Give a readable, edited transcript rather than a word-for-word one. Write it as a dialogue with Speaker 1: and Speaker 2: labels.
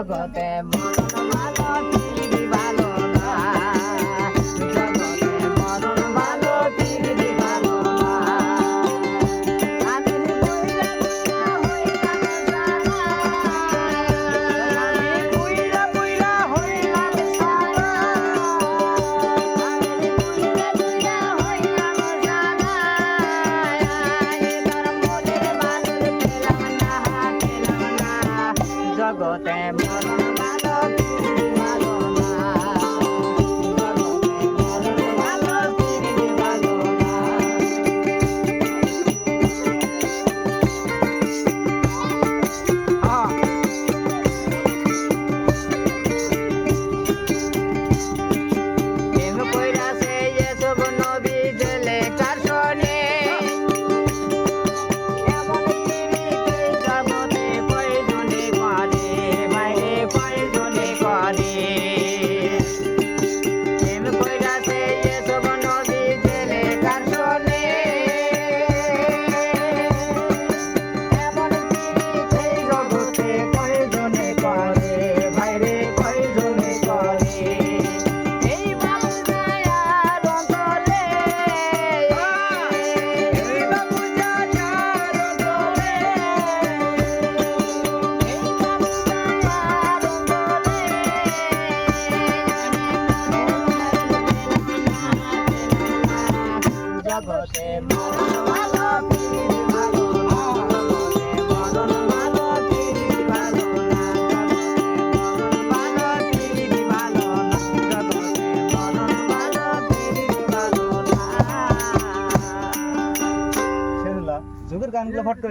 Speaker 1: জগতে মরণ ভালো পীর ভালো না জগতে মরণ ভালো পীর ভালো না আমি কইরা কইরা হইলাম জানা আমি কইরা কইরা হইলাম জানা আমি কইরা কইরা হইলাম জানা এবার মনের বাদল পেলাম না জগতে মরণ ভালো পীর ভালো না জগতে মরণ ভালো পীর ভালো না প্রেম কইরাছে এসব নবী জেলে কার শোনে এমন পীড়িত জগতে কয়জনে করে বাইরে কয়জনে করে প্রেম কইরাছে এসব নবী জেলে কার শোনে এমন পীড়িত জগতে কয়জনে করে বাইরে কয়জনে করে এই বাবু যায়ার অন্তরে এই বাবু যায়ার অন্তরে এই বাবু যায়ার অন্তরে জগতে মরণ ভালো পীর ভালো না জগতে মরণ ভালো পীর ভালো না জগতে মরণ ভালো পীর ভালো না জগতে মরণ ভালো পীর ভালো না
Speaker 2: যুগের গানগুলো ফট করে